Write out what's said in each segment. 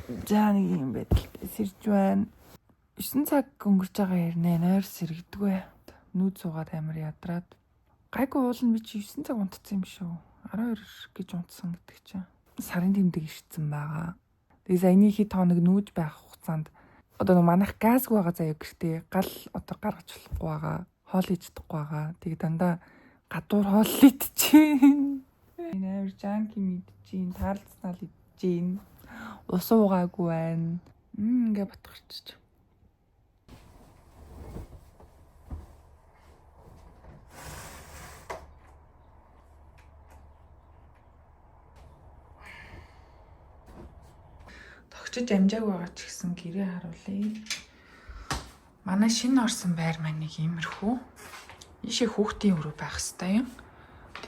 За нэг юм байдалтай сэрж байна. 9 цаг өнгөрч байгаа хэрнээ нойр сэргдэггүй. Нүүд суугаад амар ядраад. Гайгүй уулна би чи 9 цаг унтцсан юм шүү. 12 гэж унтсан гэдэг чинь. Сарын тэмдэг ирсэн байгаа. Тэгээ саяны хэд хоног нүүж байх хугацаанд одоо манайх газгүй байгаа заяа гэртээ гал одоо гаргаж болохгүй байгаа. Хоол хийж чадахгүй байгаа. Тэгээ дандаа гадуур хоол идчихээн. Амар жанки мэдчихээн, таарлцнал идчихээн. Ус уугаагүй байна. Ингээ ботгорчих. Тогчиж амжааг байгаа ч гэсэн гэрээ харуулъя. Манай шинэ орсон байр маань нэг иймэрхүү. Ийшээ хүүхдийн өрөө байх хэвээр юм.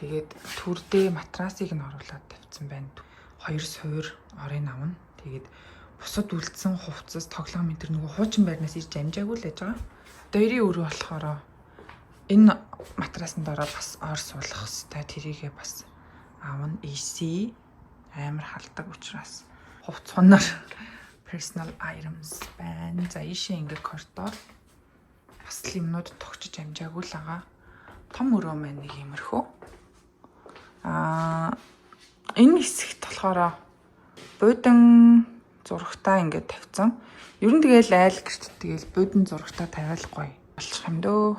Тэгээд түрдээ матрасыг нь оруулаад тавьсан байна. 2 суур орын авна. Тэгээд бусад үлдсэн хувцас, тоглоом энэ төр нөгөө хуучин байрнаас ирж амжаагүй л байж байгаа. Хоёрын өрөө болохоор энэ матрасанд ороод бас ор суулгах хэвээр тэрийгээ бас аавн AC амар халдаг учраас хувцсанаар personal items байна. За ийшээ ингээ коридор бас л юмнууд тогчиж амжаагүй л байгаа. Том өрөө маань нэг иймэрхүү. Энэ хэсэгт болохоор буудан зурагтаа ингээд тавьсан. Ер нь тэгэл айл гэрт тэгэл буудан зурагтаа тавиал гоё болчих юм дөө.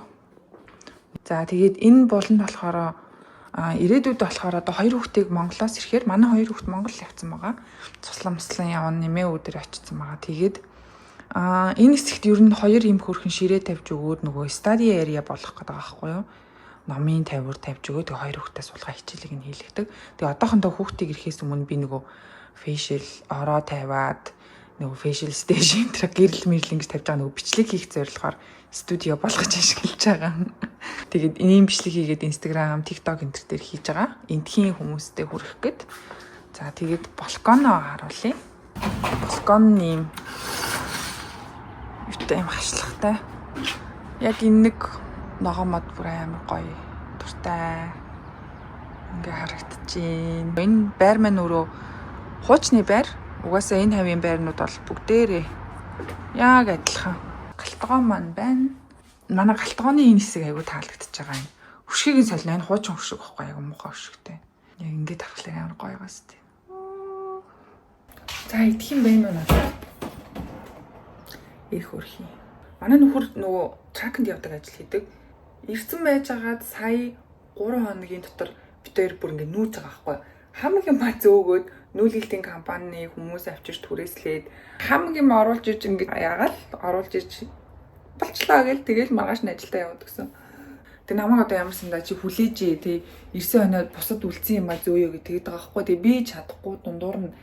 За тэгээд энэ болонд болохоор ирээдүйд болохоор одоо 2 хүүхдийг Монголоос ирэхээр манай 2 хүүхд Монгол явцсан байгаа. Цуслан явна нэмээ өдөр очсон байгаа. Тэгээд энэ хэсэгт ер нь 2 юм хөрхэн ширээ тавьж өгөөд нөгөө study area болох гэдэг байгаа байхгүй юу? Номын тавиур тавьж өгөө. Тэгээ 2 хүүхдээ суулгаа хичээлийг нь хийлэгдэг. Тэгээ одоохондоо хүүхдийг ирэхээс өмнө би нөгөө facial ороо тавиад нөгөө facial station тэр гэрэл мэрлэн гэж тавьж байгаа нөгөө бичлэг хийх зорилгоор студио болгож ашиглаж байгаа. Тэгээд энэний бичлэг хийгээд Instagram, TikTok энэ төр дээр хийж байгаа. Эндхийн хүмүүстэй хүрэх гээд. За тэгээд балконоо харуулъя. Балкон нэм юутай юм хашлахтай. Яг энэ нэг ногоомод бүр амар гоё дуртай ингээ харагдчихээн. Энэ байр маань өөрөө хуучны байр. Угаасаа энэ хавийн байрнууд бол бүгдээрээ яг адилхан. Галтгоо маань байна. Манай галтгооны энэ хэсэг айгу таалагдчихж байгаа юм. Хөшгийг нь солино. Энэ хуучин хөшиг байхгүй айгу муухай хөшигтэй. Яг ингээ тахлаар амар гоё гас тээ. За идэх юм байна уу? Их хөрхий. Манай нөхөр нөгөө тракнд явдаг ажил хийдэг. Ирсэн байжгаад сая 3 хоногийн дотор бид хоёр бүр ингээ нүүж байгаа байхгүй. Хамаг юм зөөгөөд нүүлгэлтийн компани хүмүүс авчирч түрээслээд хамаг юм оруулж иж ингээ яагаад оруулж иж болчлаа гэл тэгэл маргааш нь ажилдаа яваад гэсэн. Тэг намайг одоо ямарсандаа чи хүлээж тий ирсэн хоноод бусад үлдсэн юм а зөөё гэж тэгээд байгаа байхгүй. Тэг би чадахгүй дундуур нь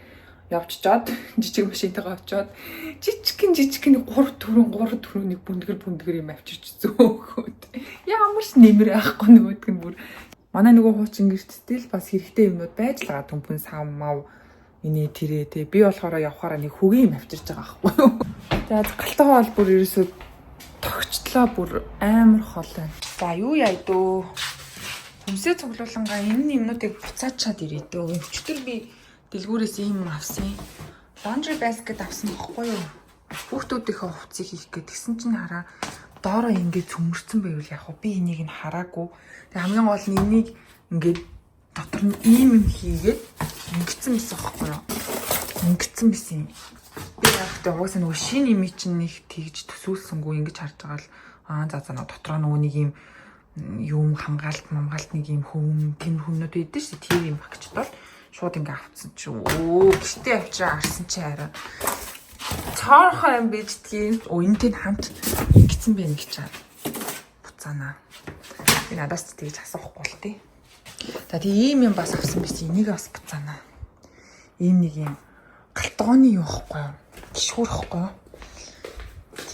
явчихад жижиг машинтайгаа очиод жижигхэн 3 төрөнийг бүндгэр юм авчирч зөөгөөд. Ямар ч нэмэр байхгүй нөгөөдг нь бүр манай нөгөө хуучин гэрттэй л бас хэрэгтэй юмнууд байж л байгаа түнхэн сав мав энэ тэрэ тий би болохоор явахаараа нэг хөгийн юм авчирч байгаа байхгүй юу. За галтайгаа бол бүр ерөөсөө тогтчлоо бүр амар хол байна. За юу яа дөө. Хүмсээ цуглуулангаа энэ юмнуудыг буцаачаад ирээ дөө. Өчтөр би дэлгүүрээс юм авсан. Laundry basket авсан байхгүй юу? Хүүхдүүдийнхээ хувцсыг хийх гээд тэгсэн чинь хараа доороо ингээд цөмөрцөн байвал яг би энийг нь хараагүй. Тэг хамгийн гол нь энийг ингээд дотор нь ийм юм хийгээд ингэсэн байсан байхгүй юу? Ингэсэн байсан. Би яахтай угаасаа нөгөө шинэ имиж чинь нэг тэгж төсөөлсөнгүй ингэж харж байгаа л за дотроо нөгөө нэг юм хамгаалт нэг юм хөм тэм хүннүүд байдэн шүү. Тэр юм багчдаа шууд ингээ авцсан чи гэртээ авчраа харсан чи хараа цаархаа юм бийдгийн энтэй хамт ингэсэн байх гэж чад буцаана. Би надаас тэгж асуухгүй л тий. За тийм ийм юм бас авсан байсан. Энийг бас буцаана. Ийм нэг юм галтгооны юу ихгүй юу? Гişхүүрэхгүй юу?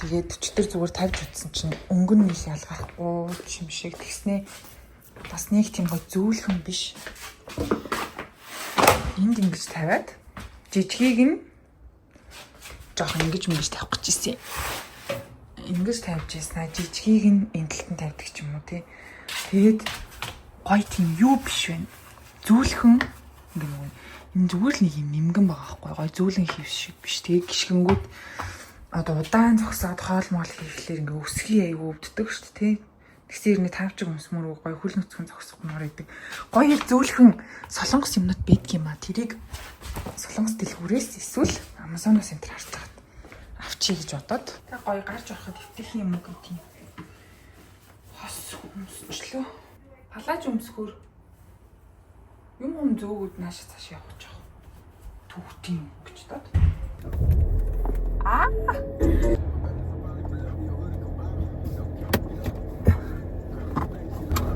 Тэгээд өчтөр зүгээр тавьж утсан чинь өнгөн нэг ялгахгүй юм шиг тэгснээ бас нэг тийм гоо зөөлхөн биш. Энд ингэж тавиад жижигийг нь жоох ингэж тавих гэж ирсэн. Ингэж тавьж ийснаа жижигийг нь энэ талтанд тавьдаг ч юм уу тий. Тэгээд гоё тийм юу биш вэ? Зөөлхөн ингээ Энэ зүгээр л нэг юм нимгэн байгаа байхгүй гоё зөөлөн хийв шиг биш. Тэгээ гიშгэнгүүд одоо удаан зогсоод хоол моол хийхлээр ингээ өсгий аяг өвддөг шүү дээ. Тэгсэн ирнэ тавчиг өмсмөр гоё хөл нүцгэн зогсохмоор идэг. Гоё зөөлхөн солонгос юмнууд бэдг юм а. Тэрийг солонгос дэлгүүрээс эсвэл Amazon-оос энэ төр харж байгаа. Авчий гэж бодоод. Тэг гоё гарч ороход өвтөх юм уу тийм. Хос өмсчлөө. Халааж өмсгөр юм зөөгүүд нааш цааш явах гэж байгаа. Түүхтийн гэж дод.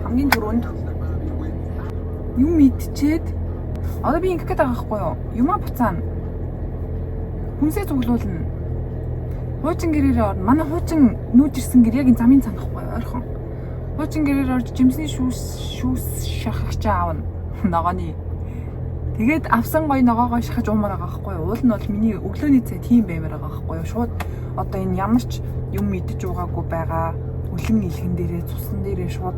Хамгийн түрүүнд юм идчихэд одоо би ингэх гээд байгаа байхгүй юу? Юмаа буцаана. Хүнсээ цуглуулна. Хуучин гэрээр орно. Манай хуучин нүүж ирсэн гэр яг замын цанахгүй ойрхон. Хуучин гэрээр орж жимсний шүүс шахагч аавна. Ногооны. Тэгээд авсан гоё ногоогоо шахаж уумаар байгаа байхгүй юу? Уул нь бол миний өглөөний цай тийм баймаар байгаа байхгүй юу? Шууд одоо энэ ямар ч юм идэж уугаагүй байгаа. Үлэн илхэн дээрээ цусан дээрээ шууд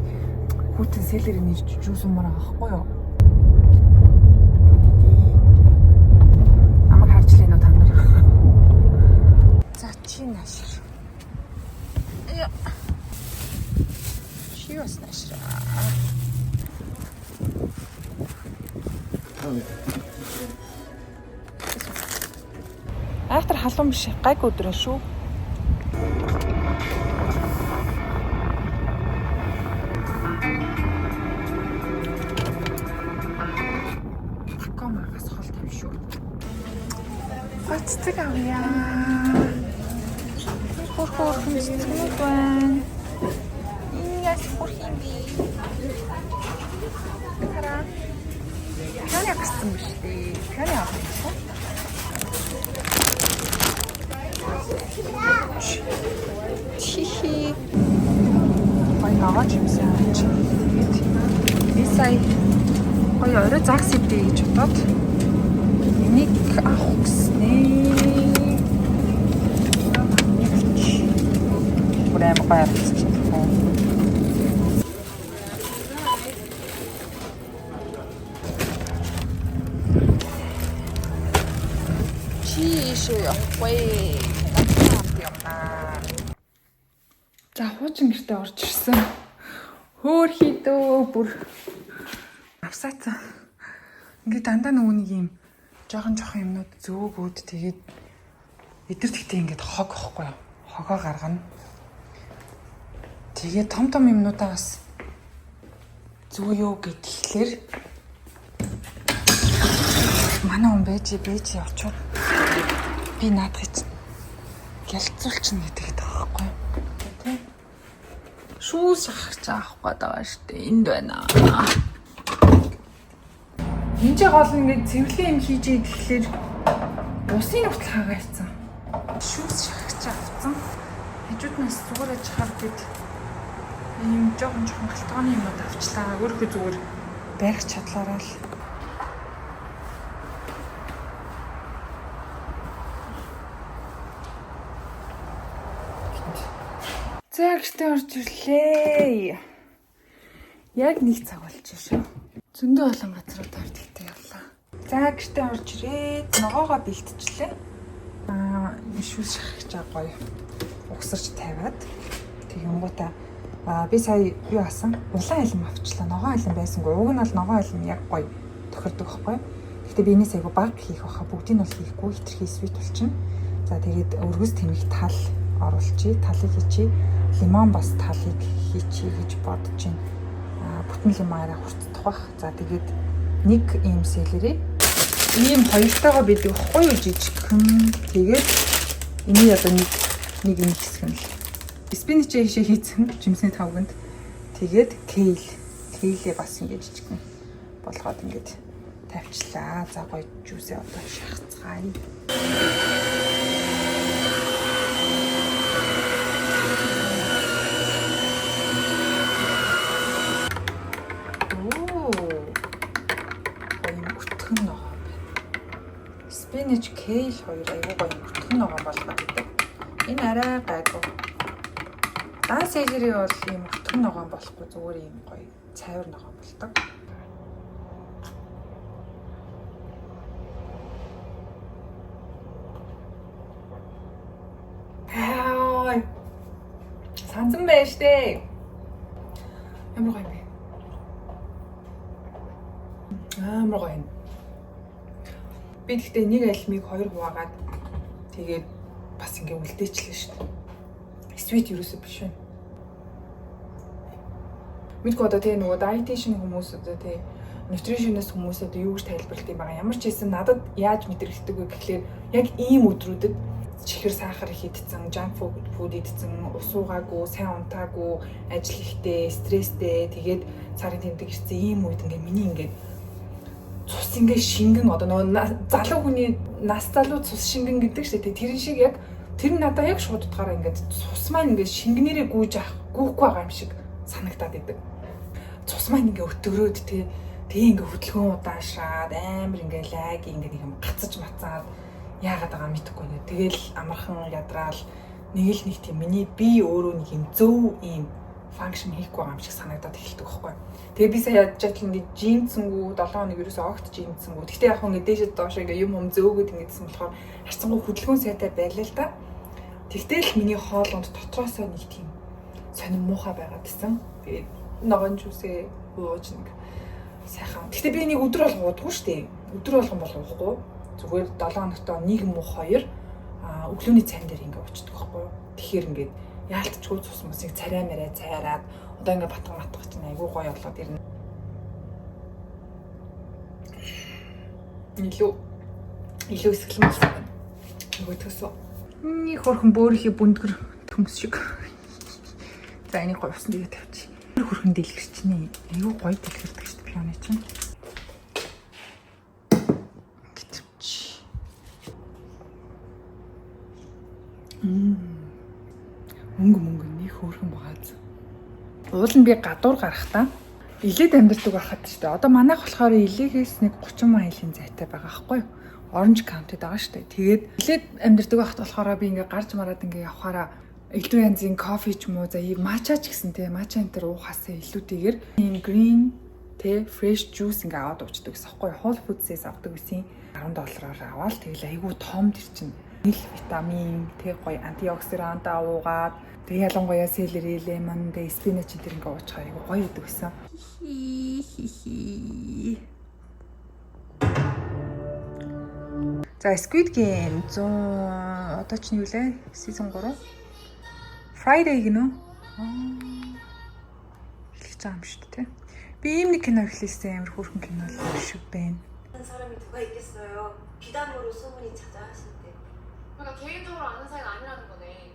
хүүтэн селлери нэрж жуус уумаар байгаа байхгүй юу? Намайг харж лээ нөө та нар. За чи наашир. Чи бас наашир. Айхтар халуун биш гайг өдрөө шүү. Комагас хол тавь шүү. Гоцдаг авъя. Хөрхөн цэцгүүд байна. Энэ яс хөрх юм бэ? Хараа. Пианы гацсан биш үү? Пианы авсан. Хихи. Ой ногооч юмсан. Би сая ой орой загс ивдээ гэж бодоод энийг авах гэснээ. Бүрээ гоё авчихсан. Чи явахгүй. За хуучин гэртээ орж ирсэн. Хөөр хийдөө бүр авсаацсан. Ингээ дандаа нөгөө нэг юм жоохон юмнууд зөөгөөд тэгээд эдэртгтээ ингээд хог واخгүй юу. Хогоо гаргана. Тэгээд том юмнуудаа бас зөөё гэдгээр манай хүн байж очоод би наадах гялцуулчихна гэдэг байгаа байхгүй юу. Тэ. Шүүс шахах заахгүй байгаа штэ. Энд байна. Энд гол ингээд цэвэрлэн юм хийж идэхлээр усын хүртэл хагаацсан. Шүүс шахах авцсан. Хажууднаас зүгээр ачаар гээд ийм жоохон галтгооны юмуд авчлаа. Өөрөө зүгээр байх чадлаараа л. За гэртээ орж ирлээ. Яг нэг цаг болж шүү. Зөндөө олон газрууд ордогтой явлаа. За гэртээ орж ирээд ногоогоо бэлтжлээ. Шүүс шахах чаа гоё. Угсарч тавиад тэгэнгүүтээ би сая юу асан? Улаан алим авчлаа. Ногоон алим байсангүй. Уг нь бол ногоон алим яг гоё тохирдог байхгүй. Гэхдээ би энэс айгу баг хийх баха. Бүгдийг нь бол хийхгүй. Хитрхи свит болчихно. За тэгээд өргөс тэмих тал оруулчихъя. Талыг хийчихье. Лимон бас талыг хийчихье гэж бодож байна. Бүтэн лимонаараа хурцдах бах. За тэгээд нэг ийм селери ийм хоёртойгоо бидэг байхгүй юу жижигхэн. Тэгээд эний одоо нэг юм хэсэг нь л спинич хийшээ хийцэн жимсний тавганд. Тэгээд кейлээ бас ингэж жижигхэн болгоод ингэж тавьчлаа. За гоё жүүсээ одоо шахацгаая. Спинич кейл хоёр аягүй гоё өртгөн ногоон болгоод идэв. Энэ арай гайгүй. Дан селери бол ийм өртгөн ногоон болохгүй зүгээр ийм гоё цайвар ногоон болдог. ганцхан байна штэ. Ямар гоё юм бэ? Амар гоё юм. Би тэгтээ нэг альмиг 2 хуваагаад тэгээд бас ингээ үлдээчлээ шүү дээ. Sweet юусоо биш үү? Мэдгүй одоо тэгээ нөгөө dietitian хүмүүс одоо тэгээ nutritionist хүмүүс одоо юу гэж тайлбарлах юм байгаа. Ямар ч хэсэн надад яаж мэдрэгддэг вэ гэхлээр яг ийм өдрүүдэд чихэр сахар их идсэн, junk food идсэн, ус уугаагүй, сайн унтаагүй, ажил ихтэй, стресстэй, тэгээд сарын тэмдэг ирсэн ийм үед ингээ миний ингээ цус ингээ шингэн одоо нөгөө залуу хүний нас залуу цус шингэн гэдэг шүү дээ. Тэр шиг яг тэр нь надаа яг шууд утгаараа ингээ цус маань ингээ шингэнээрээ гүйхгүй байгаа юм шиг санагдаад идэг. Цус маань ингээ өтөрөөд тэгээ ингээ хөдөлгөөн удаашаад амар ингээ лайг ингээ нэг юм гацаж мацаад яагаад байгаа мэдэхгүй нэ. Тэгэл амархан ядраал нэг л нэг тийм миний би өөрөө нэг юм зөв ийм функшн хийхгүй байгаа юм шиг санагдаад эхэлдэг байхгүй. Тэгээ би сая яаж ингээ жинцэнгүү 7 хоног ерөөсөө огт жинцэнгүү. Гэхдээ яг ингээ дээшээ доош ингээ юм зөөгөөд ингэсэн болохоор харцангуй хөдөлгөөн сайтай байлаа л да. Тэгтэл миний хоолонд дотроосоо нэг тийм сонир муухай байгаад исэн. Тэгээд ногоон жуусээ ууж нэг сайхан. Гэхдээ би нэг өдөр болгоо уудаггүй шүү дээ. Өдөр болгон болгохгүй. Зүгээр 7 хоногт нэг муу 2 өглөөний цайн дээр ингээ уучдаг байхгүй. Тэгэхээр ингээд яалтчгүй цус мусыг царай мэрэ цайраад одоо ингээ батгах чинь айгүй гоё болоод ирнэ. Илүү эсгэлэн болсон байна. Нөгөө төсөө. Нэг хөрхөн бөөрийнхээ бүндгэр төмс шиг. За энийг гоё усан дэгээ тавьчих. Хөрхөн дэлгэрчнээ. Айгүй гоё дэлгэрдэг шүү дээ пионы чинь. Мөнгө нэг хөөрхөн багааз. Уул нь би гадуур гарахтаа илээд амьдардаг байхад ч дээ. Одоо манайх болохоор илээгээс нэг 30 мaiлийн зайтай байгаа байхгүй юу? Orange County-д байгаа шүү дээ. Тэгээд илээд амьдардаг байхад болохоор би ингээ гарч мараад ингээ явахаараа элдв янзын кофе ч юм уу за матча ч гэсэн те матча энэ төр уухасаа илүүтэйгээр ийм green те fresh juice ингээ аваад уучдаг гэсэн байхгүй юу? Whole Foods-ээс авдаг гэсэн $10-аар аваад тэгэл айгүй том тэр чинь витамин, тэг гоё антиоксидант уугаад, тэг ялангуяа селери, лемон, тэг спинач энэ ингээ уучгаа айгу гоё идэг гэсэн. За Squid Game 100 одоо ч юу лээ? Season 3. Friday гинөө. Эхлэж байгаа юм шүү дээ. Би ийм нэг кино эхлэсэн амар хөөрхөн кино л шүү байна. 사람이 누가 있겠어요? 비담으로 소문이 자자하신데. 그러니까 개인적으로 아는 사이가 아니라는 거네.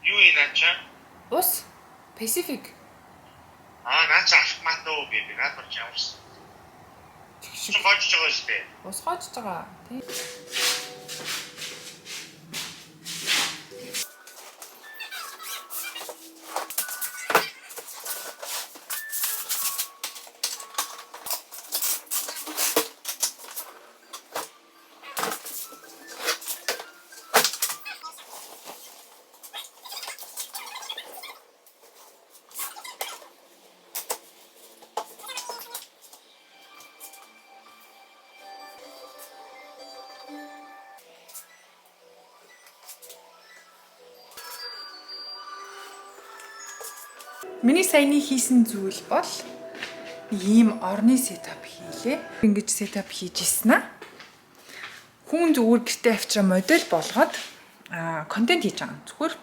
유이 난자? Ус Pacific. 난자 ахмадуу би надад ч явсан. Чи гойж байгаа шүү дээ. Ус гоожж байгаа тий. Миний саяны хийсэн зүйл бол ийм орны сетап хийлээ. Ингэж сетап хийж ирсэн аа. Хүн зүгээр гэртээ авчраа модель болгоод контент хийж байгаа.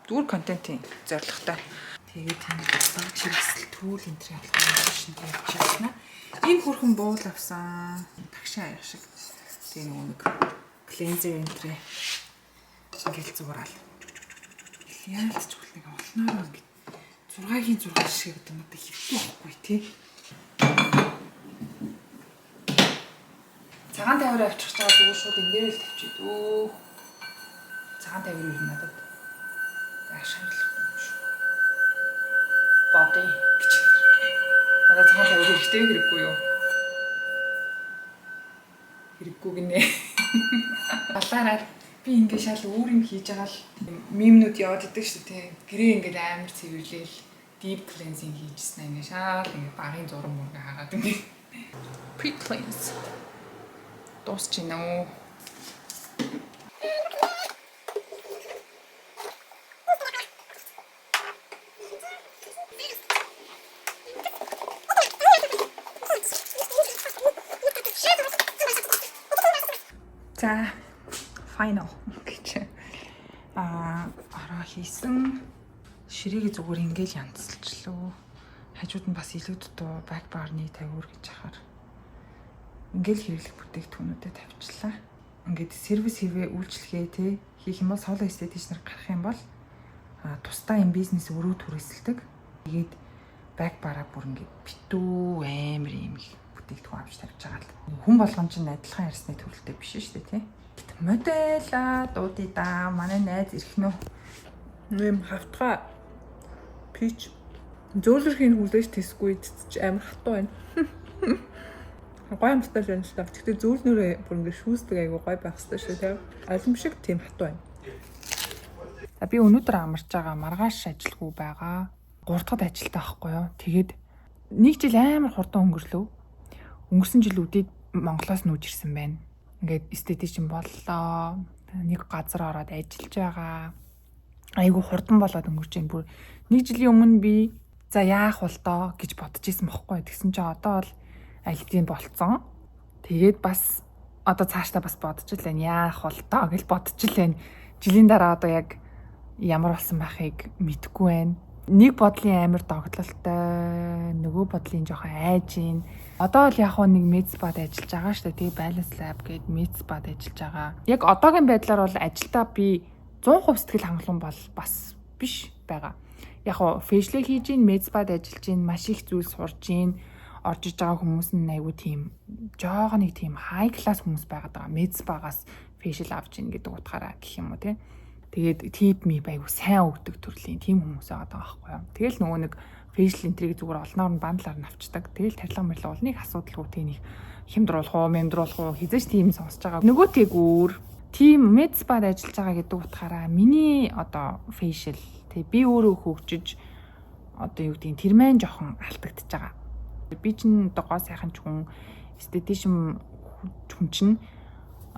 Зүгээр контентын зорилготой. Тэгээд тийм баг ширхсэл түүл энэ төр ялгаа шинэ тавьж байна. Энэ хүрхэн буул авсан. Тагшаа аяг шиг. Тэгээ нэг клинзер энэ төр ингээл зураал. Яалч бол нэг олноор ингэ 6-гийн 6 шиг гэдэг юм одоо хэвгүй байхгүй тий. Цагаан тавиар авчих чагаа зүгээр шууд энэ дээр л тавьчих. Цагаан тавиар юу надад ашиглахгүй юм шүү. Бody гэж. Надад цагаан тавиар хэрэгтэй хэрэггүй юу? Хэрэггүй гинэ. Балаараа би ингээ шал өөр юм хийж байгаа л мемнүүд яваад идэг шүү дээ. Гэрээ ингээ амар цэвэрлээл deep cleansing хийжсэн ингээ шал ингээ багын зураг мөргө хагаад ингээ pre cleanse дуусч байна уу? За final гэж ороо хийсэн ширээгээ зүгээр ингээл янзлчлаа. Хажууд нь бас илүү дутуу бакбарны тавиур гэж ахаар ингээл хэрэглэх бүтээгдэхүүнүүдэд тавьчлаа. Ингээд сервис хийвээ үйлчлэгээ те хийх юм бол соло эстетичнэр гарах юм бол тусдаа юм бизнес өрөө түрээсэлдэг. Тэгээд бакбараа бүр ингээд битүү амар юм их бүтээгдэхүүн авч тавьж байгаа л. Хүн болгон ч адилхан ярьсны төрөлтэй биш шүү дээ те. Моделла дуудъя да. Манай найз ирэх нөө. Нэм хавтгаа пич зөөлрхийн хүлээж тэсгүй ч амар хатуу байна. Гой амттай л байна шүү дээ. Тэгтээ зөөлнөрөө бүр ингэ шүүсдэг айгу гой байх хэрэгтэй шүү дээ. Алим шиг тийм хатуу байна. Би өнөөдөр амарч байгаа маргааш ажилгүй байгаа. 3 дахь ажилтаа байхгүй юу. Тэгээд нэг жил амар хурдан өнгөрлөө. Өнгөрсөн жил үдээд Монголоос нүүж ирсэн байна. Ингээд эстетичн боллоо. Нэг газар ороод ажиллаж байгаа. Айгу хурдан болоод өнгөрч байна. Бүр нэг жилийн өмнө би за яах вэ доо гэж бодож исэн бохгүй. Тэгсэн чинь одоо бол альдийн болцсон. Тэгээд бас одоо цаашдаа бас бодож л байна. Яах вэ доо гэж бодож л байна. Жилийн дараа одоо яг ямар болсон байхыг мэдэхгүй байна. Нэг бодлын амар догтлолтой, нөгөө бодлын жоохон айжин. Одоо л яг нэг медспад ажиллаж байгаа шүү дээ. Тэгээ Balance Lab гээд медспад ажиллаж байгаа. Яг одоогийн байдлаар бол ажилдаа би 100% сэтгэл хангалуун бол бас биш байгаа. Яг хоо фэйшлэг хийж ийн, медспад ажиллаж ийн, маш их зүйл сурж ийн. Орж иж байгаа хүмүүс нь айгүй тийм жоохон нэг тийм high class хүмүүс байгаад байгаа. Медспагаас фэйшл авч ийн гэдэг утгаараа гэх юм уу те. Тэгээд тип ми айгүй сайн өгдөг төрлийн тийм хүмүүс байгаа байхгүй юу. Тэгэл нөгөө нэг фэйшл энтриг зүгээр олноор нь бандлаар нь авчдаг. Тэгэл тарилга марлаа бол нэг асуудалгүй тийм их хямдруулах уу, мэмдруулах уу хизээч тийм сонсож байгаа. Нөгөө тэгүр тим медспад ажиллаж байгаа гэдэг утгаараа миний одоо фэйшл тэг би өөрөө хөгжиж одоо юу гэдгийг тэрмэн жоохон алдагдчихж байгаа. Би чинь одоо гоо сайхан ч хүн эстетичн хүн чинь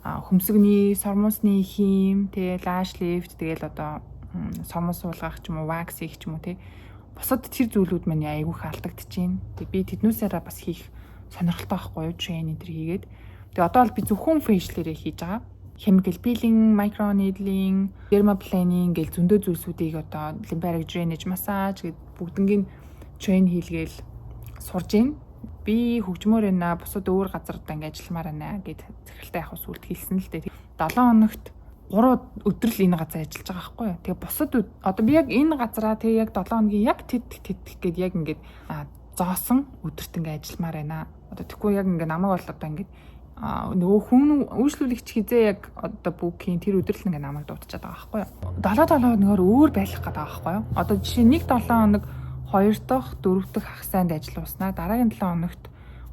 хөмсгний, сормосны хийм, тэгээ лаш лифт, тэгэл одоо сормос суулгах ч юм уу, вакс хийх ч юм уу те. Босод тэр зүйлүүд маань айгүй их алдагдчихээн. Тэг би тэднүүсээрээ бас хийх сонирхолтой байхгүй юу, трейн энэ хийгээд. Тэг одоо бол би зөвхөн фэйшлэрээ хийж байгаа. Chemical peeling, micro needling, dermaplaning гэл зөндөө зүйлсүүдийг одоо lymphatic drainage massage гэд бүгднгийн трейн хийлгээл сурж ийн. Би хөгжмөр байна. Бусад өөр газарт ингээд ажилламаар байна гэд захиралтай явах сүлд хэлсэн л дээ. 7 хоногт 3 өдөр л энэ газар ажиллаж байгаа байхгүй юу. Тэгээ бусад одоо би яг энэ газараа тэгээ яг 7 хоногийн яг тэт гэд яг ингээд зоосон өдөрт ингээд ажилламаар байна. Одоо тэггүй яг ингээд намайг бол одоо ингээд нөгөө хүн үйлчлүүлэгч хизээ яг одоо бүкийн тэр өдөр л ингээд намайг дуудчихад байгаа байхгүй юу. 7 хоногор өөр байх гэдэг байгаа байхгүй юу. Одоо жишээ нэг 7 хоног 2 дахь, 4 дахь ах сайнд ажилласнаа дараагийн 7 хоногт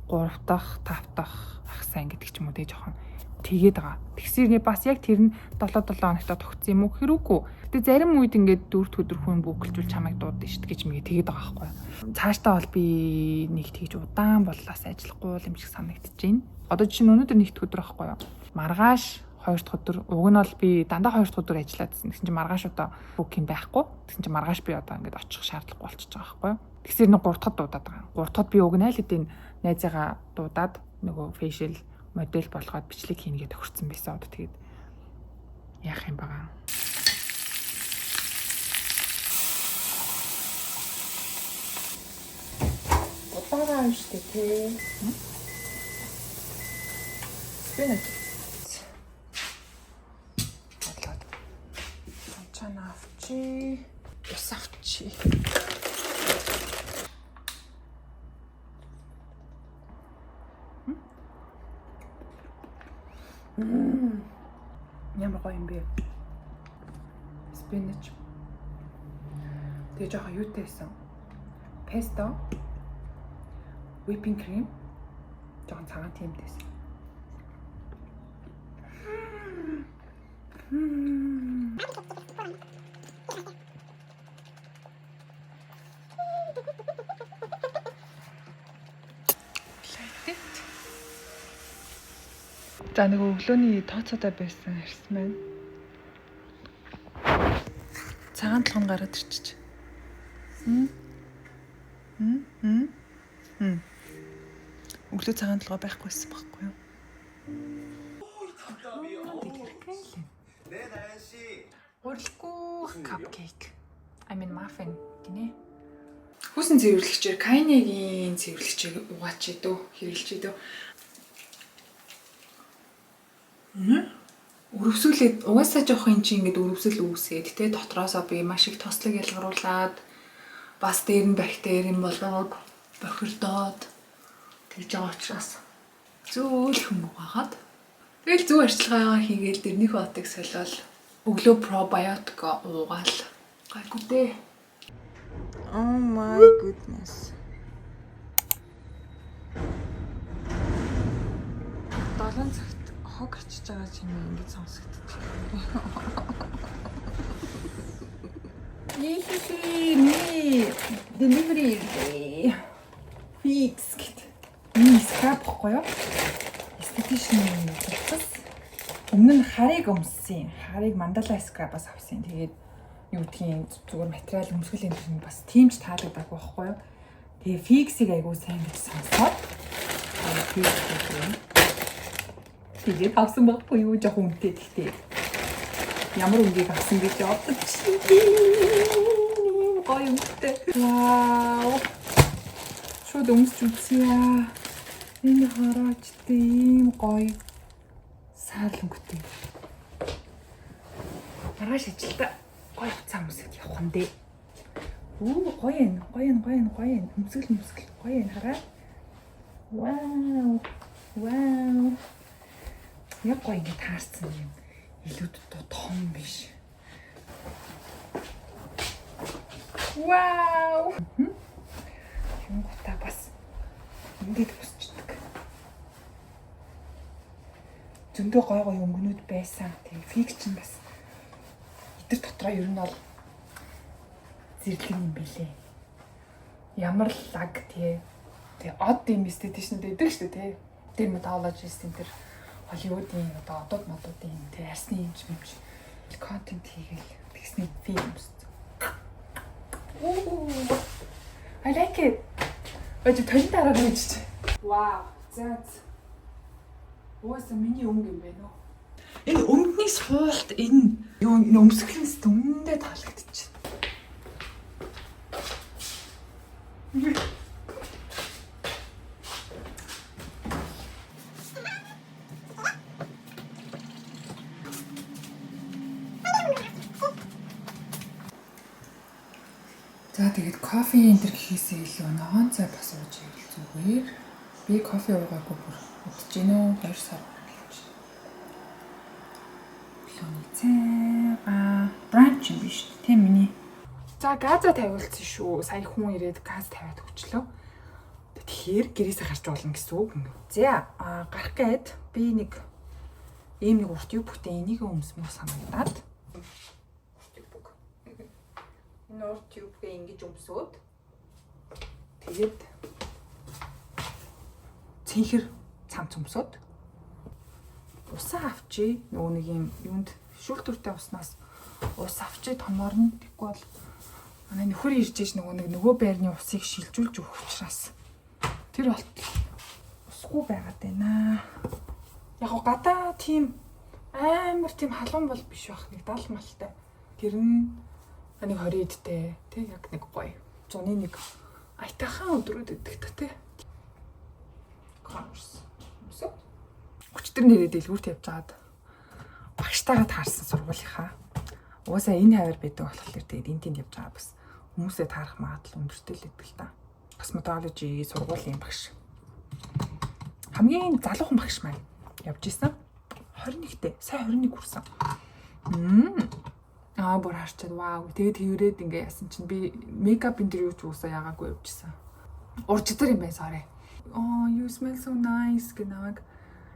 3 дахь, 5 дахь ах сайн гэдэг ч юм уу те жоохон тэгээд байгаа. Тэгсэрний бас яг тэр нь 7 хоногт тогтсон юм уу гэхээр үгүй. Гэтэ зарим үед ингээд 4 дахь өдөр хүн бүгэлжүүл чамайг дуудана шүү дээ гэж мэгээ тэгээд байгаа байхгүй. Цаашдаа бол би нэг тэгж удаан боллоос ажиллахгүй юм шиг санагдчихээн. Одоо жишээ нь өнөөдөр нэгд өдөр байхгүй юу. Маргааш 2 дахь өдөр уг нь бол би дандаа 2 дахь өдөр ажиллаадсэн. Тэгсэн чинь маргааш одоо бүкинг байхгүй. Тэгсэн чинь маргааш би одоо ингээд очих шаардлагагүй болчихж байгаа байхгүй юу. Тэгсэр нэг 3 дахь дуудаад байгаа. 3 дахьд би уг нь аль хэдийн найзаагаа дуудаад нөгөө фэйшл модель болгоод бичлэг хийнгээ тохирсон байсан. Одоо тэгээд яах юм байгаа. Удаагаа юм шүү дээ тий. Спинач. Авчи. Ус авчи. Ямар гоё юм бэ? Спинач. Тэгээ жоохон юутай байсан. Песто. Whipping cream. Жоохон цагаан тиймтэйсэн. За нэг өглөөний тооцоотой байсан ярьсан байна. Цагаан толгон гараад ирчих. Өглөө цагаан толгой байхгүйсэн байхгүй юу? 네, 나연 씨. Уралгүй cupcake. I mean muffin гинэ. Хүүсэн цэвэрлэгчээр Kanye-гийн цэвэрлэгчийг угаач идөө, хэрэглэж идөө. Өрөвсүүлээд угаасаа жоох юм чи ингээд өрөвсөл үүсгээд те дотроосоо би маш их тослог ялгаруулад бас дээр нь бактери болоод бохирдоод тэгж байгаа учраас зөөлхөн угаагаад тэгэл зөв арчилгаагаа хийгээл дэрнийхөө отыг солиол өглөө пробиотик уугаал гайгүй дээ. Oh my goodness. 7 цагт хог ачиж байгаа ч юм ингэж сонсогдчих. Йехи delivery fix гэт. Скрап гэхгүй юу? Эстетишн зүйлс. Өмнө нь харыг өмссөн. Харыг мандала скрапаас авсан. Тэгээд юу гэдгийг зүгээр материал өмсгөлийн төрөнд бас тиймч таалагддаг байхгүй юу? Тэгээ фиксийг айгуу сайн гэж сонсоод тэгээд авсан байхгүй юу жоох үнэтэй гэхдээ ямар үнгийг авсан гэж бодож гоё үнэтэй. Вау. Шууд өмсч үзье. Энэ хараач тийм гоё саал өнгөтэй. Маргааш ажилдаа гоё цаа өмсөд явах юм дээ. Оо гоё юм. Өмсгөл гоё юм хараа. Вау. Яг гоё ингэ таарсан юм. Илүүд том биш. Вау. Юм гутаа бас ингээд өсчдөг. Зөндөө гоё өнгөнүүд байсан. Тэгээ фикс чинь бас эдгээр дотроо ер нь бол зэрлэг юм бэлээ. Ямар лаг тэгээ од юм эстетишнүүд эдэг шүү дээ. Dermatologist энэ төр Холливуудын одоо одод модуудын тэр арсны юмч контент хийгээл тэгсний фильмс. I like it. Өчиг толин дараа гэж. Вау. Заац. Уусаа миний өнгө юм байна уу? Энэ өнгөний суулт энэ юу өмсгөлнс дүндээ таалагдчих. За тэгээд кофе энэ төр гэхээсээ илүү ногоон цай бас ууж ивэл зүгээр. Би кофе уугаагүй бүр удаж гинөө 2 сар болж. Билүүний цай бранч юм биш тийм миний. За газа тавиулсан шүү. Сая хүн ирээд газ тавиад өчлөө. Тэгэхээр гэрээсээ гарч болно гэсэн үг. За гарах гээд би нэг ийм нэг урт юбктэй энийг өмсмөө санагдаад. Энэ урт юбкээ ингэж өмсөөд тэгээд цэнхэр цамц өмсөөд усаа авчи нөгөө нэг юм юунд шүүлтүртэй уснаас ус авчи томоор нь тэггүй бол манай нөхөр ирж иж нөгөө байрны усыг шилжүүлж өгөх учраас тэр болт усгүй байгаад байна. Яг го гадаа тийм амар тийм халуун бол биш байх нэг 70 малтай. Тэр нь нэг 20 эдтэй тий яг нэг гоё. Зуны нэг айтайхан өдрүүд өгдөг та тий. Converse. Өсөө. Өчтөр нэрээ дэлгүүрт явж байгаад багштайгаа таарсан сургуулийнхаа. Угаасаа энэ хавар байдаг болохоор тэгээд энэ тэнд явж байгаа бас хүмүүсээ таарах магадлал өндөртэй л байдаг л та. Cosmetology сургуулийн багш. Хамгийн залуухан багш маань явж исэн. 21-тэй. Сая 21 хүрсэн. Бүр харчаад вау. Тэгээд хэврээд ингээ яасан чинь би мейкап интервью ч уусаа яагаагүй явжсэн. Урждэр юм байсаарэ. Oh, you smell so nice гэнэвэг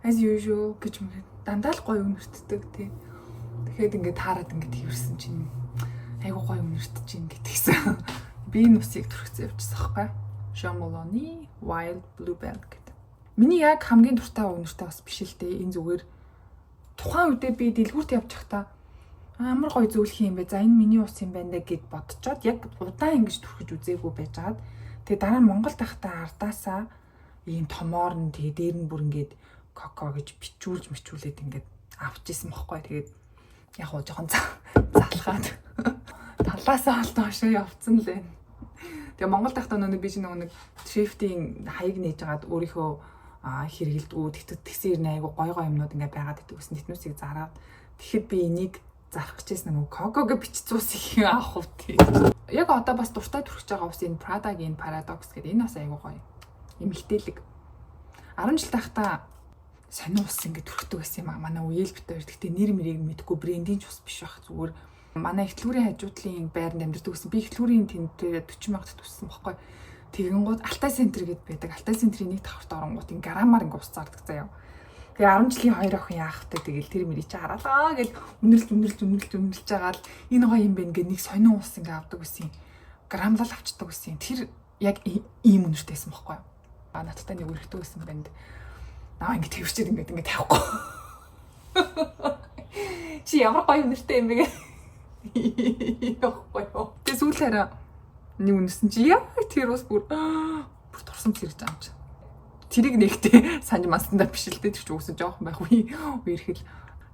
as usual гэж мэгэн дандаа л гоё үнэртдэг тий. Тэгэхээр ингээ таарад ингээ тэрсэн чинь айгуу гоё үнэртэж ин гэтгсэн. Би энэ усыг түрхцээ явжсан байхгүй. Chamoloni Wild Bluebell гэдэг. Миний яг хамгийн дуртай үнэртэй бас биш л дээ. Энэ зүгээр тухайн үедээ би дэлгүүрт явж байхдаа амар гоё зөвлөх юм бэ. За энэ миний ус юм байна гэд бодцоод яг удаан ингэж түрхэж үзээгүй байжгаад тэгээ дараа нь Монголд байхдаа ардаасаа ийм томоор нь тэгээ дээр нь бүр ингээд коко гэж бичүүлж мичүүлээд ингээд авч исэн бохгүй. Тэгээд яг уу жоохон залхаад талаасаа олдоо хашаа явцсан л байна. Тэгээ Монгол тахта би чинь нэг шрифтийн хаяг нээж агаад өөрийнхөө хэрэгэлдэггүй тэгсээр айгу гой юмнууд ингээ байгаад идэв гэсэн тэтнүүсийг зараад тэгэхэд би энийг зарах гэжсэн нэг Coco-г бичиж зуусыг авах уу тий. Яг одоо бас дуртай түрхэж байгаа ус энэ Prada-гийн Paradox гэдэг энэ бас айгу гоё. Эмэгтэйлэг. 10 жил тахта сонин ус ингээ түрхдэг байсан юм аа. Манай үеэл битээр. Гэхдээ нэр мэрийг мэдгүй брендийн ч ус биш байх зүгээр. Манай ихтлүүрийн хажуудлын байранд амьдардаг гэсэн. Би ихтлүүрийн тэнд 40 мянгад төссөн байхгүй. Тэгэнгүүт Алтай центр гэд байдаг. Алтай центрийн нэг давхарт оронгууд ин грамаар ингээ ус зардаг заяа. Тэгээ 10 жилийн хоёр охин яахтай тэгэл тэр мэрий чи хараалаа гэл үнэрлж байгаа л энэ гоё юм бэ ингээ нэг сонин ус ингээ авдаг гэсэн. Грамлал авчдаг гэсэн. Тэр яг ийм үнэртэйсэн байхгүй. Надтай нэг өрхтөө гэсэн банд. Наа ингээ твэрчээд ингээ тавихгүй. Чи ямар гоё үнэртэй юм бэ гэ. Яахгүй юу. Тэ сүүлээрээ нэг үнэрсэн чи яа тэр ус бүр турсан зэрэг заам чи. Тэрийг нэгтэй санаж мастанда биш л дээ. Тэр чинь үгүйсэн жоохон байх үерхэл.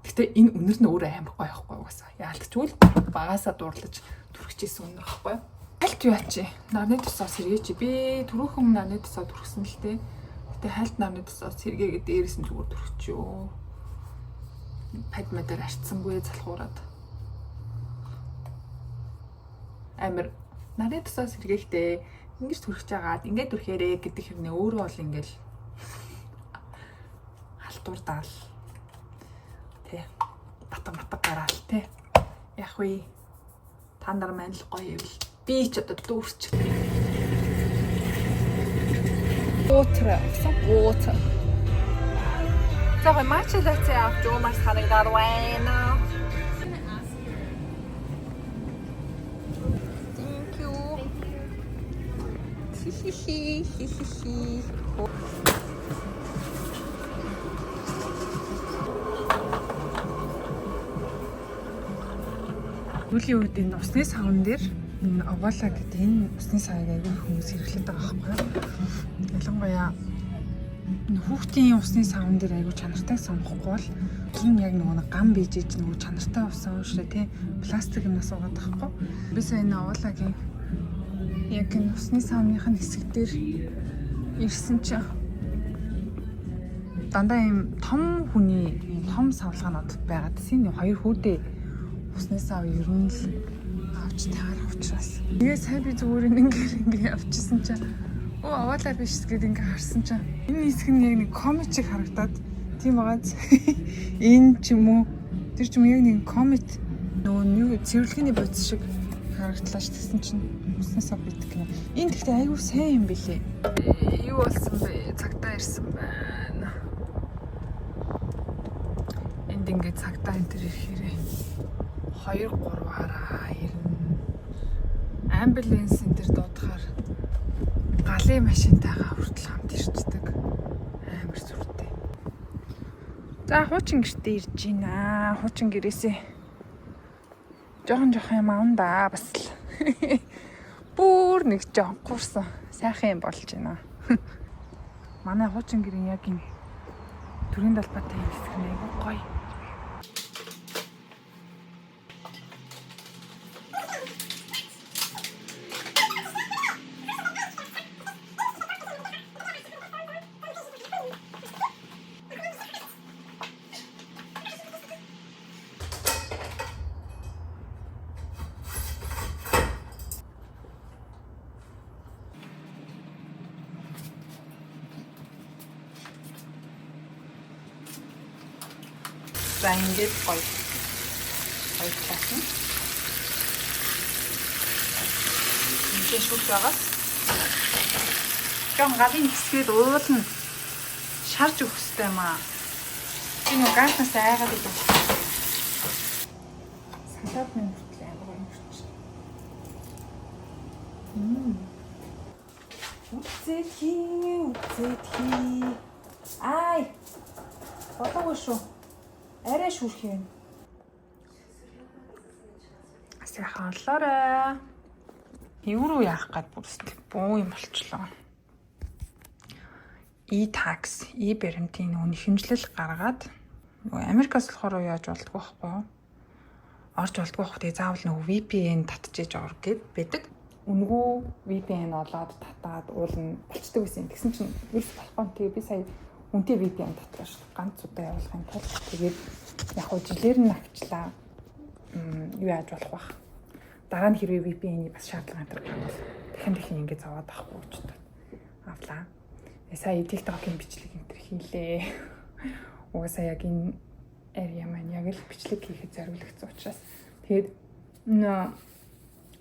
Гэтэ энэ үнэр нь өөрөө амар гоё байхгүй угаасаа. Яалтчгүй багасаа дуурлаж түрхчихсэн үнэр байхгүй. Хальт юу ачи. Нарны тусаа сэргээч. Би түрүүхэн нарны тусаа түрхсэн л дээ. Гэтэ хальт нарны тусаа сэргээгээ дээрээс нь зүгээр түрхчихөө. Падмадаар арчсангүй залхуураад. Амир нарны тусаа сэргээхтэй ингэж түрхэж агаад ингээд түрхээрээ гэдэг хэрнээ өөрөө бол ингээл халтуурдаал тий батан гараал тий яг үе та нар маань л гоё юм л би ч одоо дүүрч water за гой матч латте авч уумар харагдаад байна. Хи. Үлийн үед энэ усны савн дээр энэ овола гэдэг энэ усны савыг аягүй хүмүүс хэрэглээд байгаа байхгүй. Ялангуяа хүүхдийн усны савн дээр аягүй чанартай сонгохгүй бол энэ яг нэг гам бийжиж нэг чанартай ус уушраа тий пластик юмнаас угаад байхгүй. Би сая энэ оволагийн яг энэ усны савныхын хэсэг дээр ирсэн чинь дандаа ийм том хүний том савлгаанууд байгаад тийм хоёр хүүдээ усны сав ер нь л авч таарах учраас. Тэгээ сайн би зүгээр ингээ авчихсан чинь овоолаа биш гэд ингээ харсан чинь энэ хэсэг нь яг нэг комет шиг харагдаад тийм байгаа. Энэ ч юм уу тэр ч юм яг нэг комет нөгөө цэвэрлэгийн бодис шиг харагдлаа ш гэсэн чинь усны сав гэдэг юм. Энэ тэгтээ аюу сайн юм бэлээ. Юу болсон бэ? Цагтаа ирсэн байна. Энд ингээ цагтаа энэ төр ирэхээрээ 2-3-аараа ирнэ. Амбуланс энэ төр дуудахаар галын машинтайгаа хүртэл хамт ирчдэг. Амар зүртэй. За хуучин гэртээ ирж байна. Хуучин гэрээсээ жохон юм аавна бас л. Бүр нэг жоон гурсан сайхан юм болж байна. Манай хуучин гэрийн яг энэ төрийн далбаатай юм хэсэг нь айгүй гоё. За ингээд гоё таасан. Ингээд шүүх байгаас. Жон галын хэсгээд уулна шарж өгөх хэрэгтэй юм аа. Энэ гаснаас айгаад идэх. Салаад минь хүртэл амар юм чи. Үцэхий. Ай. Бодоогүй шүү. Арай шүрх юм. Сайхан олоорой. Евро яах гээд бүрстэл буу юм болчлоо. E-tax, e-баримтын нөгөө хэмжлэл гаргаад нөгөө Америкаас болохоор яаж болдгоо байхгүй юу? орж болдгоо хөх тэгээ заавал нөгөө VPN татчихэж ор гэд байдаг. Үнгүү VPN олоод татаад уулна болцдог байсан. Тэгсэн чинь ерөөс болохгүй. Тэгээ би сая үнтэй VPN татлаа шүү. Ганц удаа явуулахын тулд тэгээд яг хөө жилээр нь авчлаа. Юу яаж болох вэ? Дараа нь хэрвээ VPN-ийг бас шаардлага энэ төр дахин ингэж аваад авахгүй гэж авлаа. Сая TikTok-ийн бичлэг энэ төр хийлээ. Угаасаа яг энэ area маань яг л бичлэг хийхэд зориулагдсан учраас тэгээд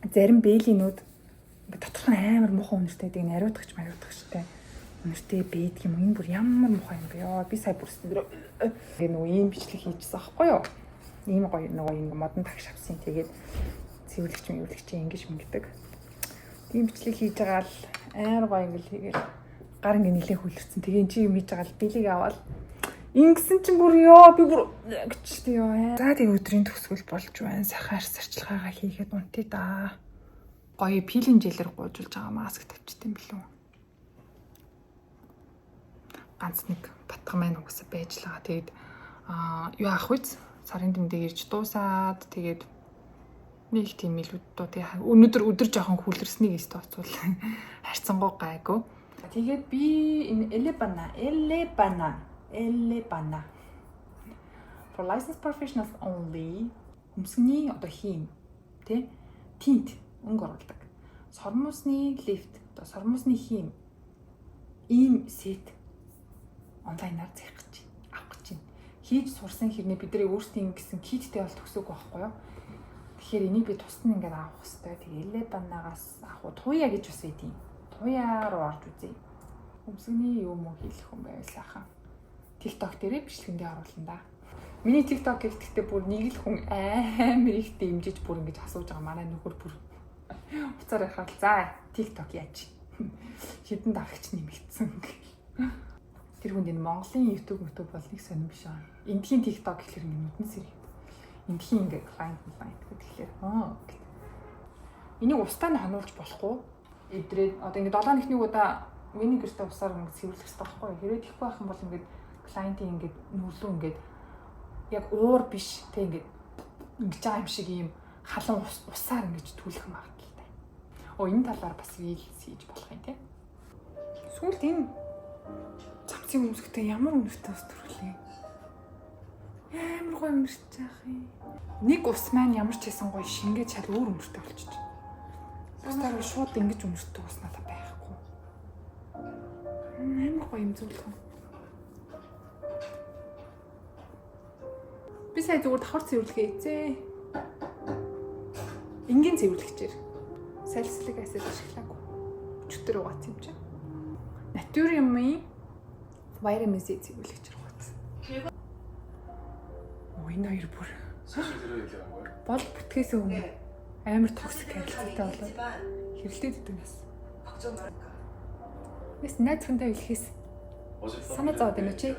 зарим бэлинүүд ингээ дотор нь амар муухай үнэртэй гэдэг нь ариутгах штэ. Үнэртэй бийдэг юм. Энэ бүр ямар муухай юм бэ ёо. Би сая бүрсэн дээр нөгөө ийм бичлэг хийчихсэн аахгүй юу? Ийм гоё нөгөө ингэ модон тагш авсан. Тэгээд цэвэрлэгч ингэж мингдэг. Тийм бичлэг хийж байгаа л амар гоё ингээл хийгээл гар ингээ нилээ хүлэрсэн. Тэгээ эн чи юм хийж байгаа л билег аваад ингэсэн чинь бүр ёо би бүр гэжтэй ёо. За тэгээ өдрийн төгсгөл болж байна. Сахар зарчилгаагаа хийгээд унтъя да. Гоё пилэн жилээр гуйжулж байгаа маск тавьчихсан билүү. Ганц нэг батган маань угаасаа байж л байгаа. Тэгээд юу авах вэ? Сарын тэмдэг ирж дуусаад тэгээд нэг тийм илүү дуу тэгээ өнөөдөр жоохон хүлэрснийг өстө оцвол харьцангуй гайгүй. Тэгээд би энэ Элебана for licensed professionals only өмсгний одоо хийм тий тинт өнгө оруулдаг. Сормосны лифт одоо сормосны хийм ийм сет онлайнаар авах гэж байна. Хийж сурсан хэрнээ бидний өөрсдийн гэсэн киттэй бол төгсөөг байхгүй юу? Тэгэхээр энийг би тусна ингээд авах хэрэгтэй. Тэгээ Элебанагаас авах туяа гэж бас байдیں۔ Туяа руу орж үзье. Өмсгний юу мө хийх юм байл сайхан. TikTok дээрээ бичлэгэндээ оруулна да. Миний TikTok гэхдээ бүр нэг л хүн амар их дэмжиж бүр ингэж асууж байгаа. Манай нөхөр бүр уцаар яхаад за TikTok яаж. Хэдэн дагагч нэмэгдсэн. Тэр хүнд энэ Монголын YouTube бол нэг сонирм биш аа. Эндхийн TikTok гэхэлэр ингэ нүдэн сэрэг. Эндхийн ингэ client гэхэлэр энийг устаа нь хонуулж болохгүй. Эдрээ одоо ингэ 7 ихний удаа винегертэй усаар ингэ цэвэрлэх хэрэгтэй байхгүй. Хэрвээ тийхгүй байх юм бол ингэ клиентийн ингэ нүлүү ингэ яг уур биш тэг ингэ ингэж байгаа юм шиг ийм халуун усаар ингэж түлэх магадaltaй. Энэ талаар бас reels хийж болох юм тий. Сүүлд энэ цамцын өмсгтэй ямар үнэртэй ус төрлөө. Амар гоё өмсөж байгаа юм. Нэг ус маань ямар ч хэсэн гоё шингээд шал өөр өмстэй болчих. Бусдаар шууд ингэж өмсдөг ус надад байхгүй. Амар гоё юм зөвлөх. Би сая зүгээр давхар цэвэрлэгээ хийцээ. Энгийн цэвэрлэгчээр салицилик асид ашиглаагүй. Өчтөр угац юм чинь. Натуриумын витамин C цэвэрлэгчээр угац. Энэ хоёр бүр бол бүтгэээс өмнө амар токсик харилцаатай болоод хэрэлдээд идэв нас. Нэс найзхантай хэлэхээс санаа зовоод байна уу чи?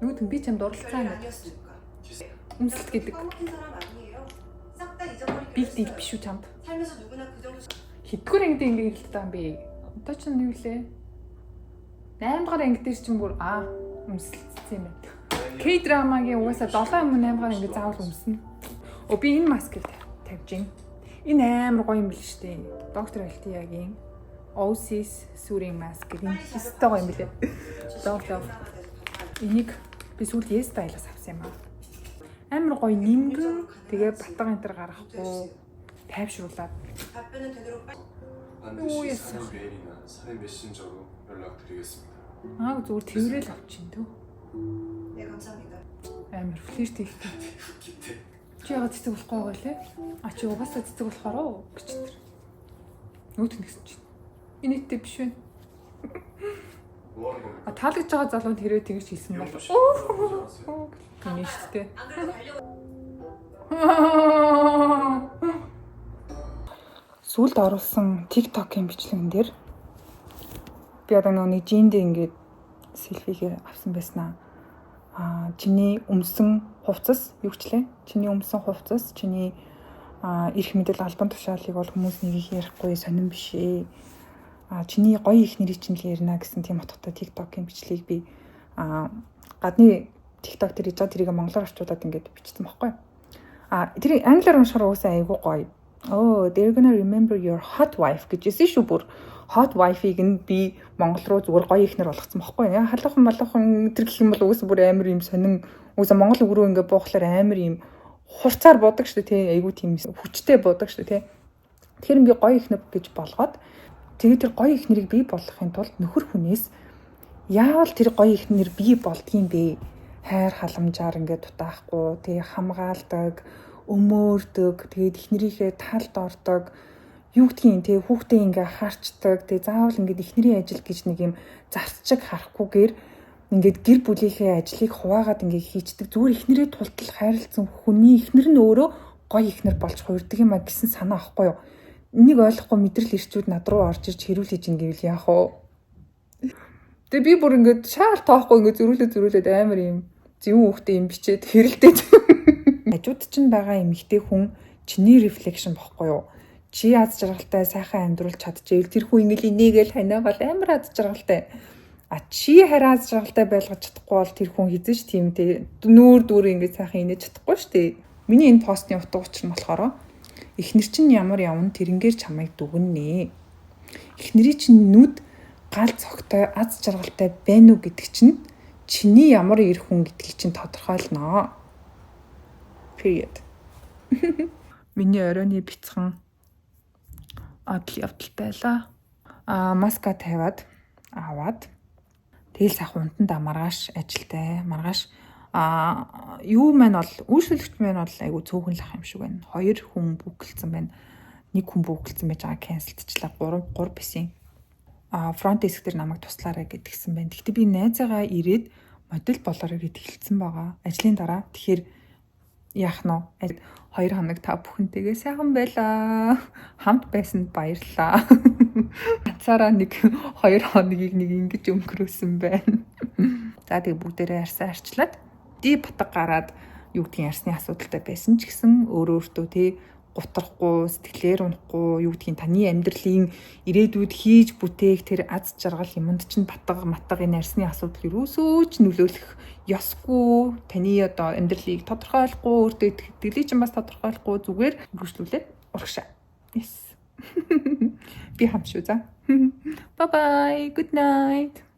Нүгд би чам дурлалцаа нэг өмсөлт гэдэг. Би дил биш үү чамд? Хэдгээр ангид ингэ хэлдэг юм бэ? Одоо ч юу лээ? 8 дахь анги дээр чинь бүр өмсөлтсөн юм байна. K-драмагийн угаасаа 7 өмнө 8 дахь анги заавал өмснө. Би энэ маскыг тавьж гин. Энэ амар гоё юм биш үү? Доктор Альтиягийн Oasis сүрийн маск гэдэг энэ өстэй гоё юм билээ. Доктор энийг би сүүлд Yes-Style-аас авсан юм аа. Амар гоё нимгэн тэгээ батга энэ төр гаргахгүй тайвшруулаад. 사내 메신저로 연락드리겠습니다. зүгээр тэрэл авчин төө. 네, 감사합니다. Амар флирт хийхтэй. Чи яагаад цэцэг болохгүй байгаа лээ? Чи угаасаа цэцэг болохоор оо гэж тэр. Нүүт нэгсэн чинь. Инээдтэй биш вэ? Таалагдж байгаа залуунд хэрэг тэгж хэлсэн бол. Гинэ шүү дээ. Сүүлд оруулсан TikTok-ийн бичлэгэн дээр би одоо нэг жинд ингээд селфигээ авсан байснаа. Чиний өмсөн хувцас юу гэчлээ? Чиний өмсөн хувцас, чиний эрх мэдэл албан тушаалыг бол хүмүүс нэг ярихгүй сонирн биш ээ. Чиний гоё их нэрийг чинь л ярина гэсэн тийм утгатай TikTok-ийн бичлэгийг би гадны TikTok тэр хийж байгаа тэрийг монголоор орчуулад ингээд бичсэн байхгүй. Тэр англиар уншихаар уусаа айгуу гоё. Oh, they're gonna remember your hot wife гэжсэн шүү бүр. Hot wife-ийг нь би монгол руу зүгээр гоё ихнэр болгоцсон байхгүй. Яа халуухан тэр гэх юм бол уусаа бүр амар юм сонин. Уусаа монгол үг рүү ингээд буухлаар амар юм хурцаар буудаг шүү дээ, айгуу тийм хүчтэй буудаг шүү дээ. Тэгэхээр би гоё ихнэр гэж болгоод тэгээд тэр гоё ихнэрийг бий болгохын тулд нөхөр хүнээс яавал тэр гоё ихнэр бий болдгийм бэ? Хайр халамжаар ингээд дутаахгүй, тэгээ хамгаалдаг, өмөөрдөг, тэгээд ихнэрийнхээ талд ордог, юу гэдгийг тэгээ хүүхдээ ингээ харчдаг, тэгээ заавал ингээд ихнэрийн ажил гэж нэг юм зарцчиг харахгүйгээр ингээд гэр бүлийнхээ ажлыг хуваагаад ингээ хийчдэг. Зүгээр ихнэрээ тултал хайрлцсан хүний ихнэр нь өөрөө гоё ихнэр болж хувирдаг юм а гэсэн санаа ахгүй юу? Энийг ойлгохгүй мэдрэл ирчүүд над руу орж ирж хэрүүлж ингээвэл яах вэ? Тэгээ би бүр ингээд шаар тоохгүй ингээд зөрүүлээд амар юм зөвүүн хүүхдээ юм бичээд хэрэлдээд. Хажууд чинь байгаа эмэгтэй хүн чиний рефлекшн бохгүй юу? Чи аз жаргалтай сайхан амьдруулж чадчихвэл тэр хүн ингээл инээгээл ханиагаал амар аз жаргалтай. Чи хараа аз жаргалтай байлгаж чадахгүй бол тэр хүн хизэж тийм те нүүр дүүр ингээд сайхан инээж чадахгүй шүү дээ. Миний энэ постны утга учир нь болохоор эхнэр чинь ямар явна тэрнгээр чамайг дүгнэнэ. Эхнэрийн чинь нүд гал цогтой аз жаргалтай байна уу гэдэг чинь чиний ямар эр хүн гэдгийг чинь тодорхойлно. Period. Миний оройны бяцхан адал явдал байлаа. Маска тавиад аваад тэгэл сайхан унтанда маргааш ажилтай маргааш юу маань бол үйлчлэгч маань бол айгу цөөхөн лах юм шиг байна. 2 хүн бүгэлцсэн байна. 1 хүн бүгэлцсэн байж байгаа cancelдчихлаа. 3 бисэн. Фронт деск дээр намайг туслаарай гэдгсэн байна. Гэхдээ би найзаагаа ирээд модель болоорой гэд хэлсэн байгаа. Ажлын дараа. Тэгэхээр яах нь вэ? 2 хоног та бүхэнтэйгээ сайхан байлаа. Хамт байсанд баярлалаа. Ганцаараа 2 хоногийг нэг ингэж өнгөрөөсөн байна. За тэгээ бүгдээрээ арьсаа арчлаад ди батга гараад юу гэдгийг арсны асуудалтай байсан ч гэсэн өөртөө тий гутрахгүй, сэтгэлээр унахгүй, юу гэдгийг таны амьдралын ирээдүйд хийж бүтээх тэр аз жаргал юмд чинь батга энэ арсны асуудал юусоо ч нөлөөлөх ёсгүй, таны одоо амьдралыг тодорхойлохгүй, өөртөө итгэлийг чинь бас тодорхойлохгүй зүгээр үргэлжлүүлээд урагшаа. Yes. Би хамшгүй за. Bye bye. Good night.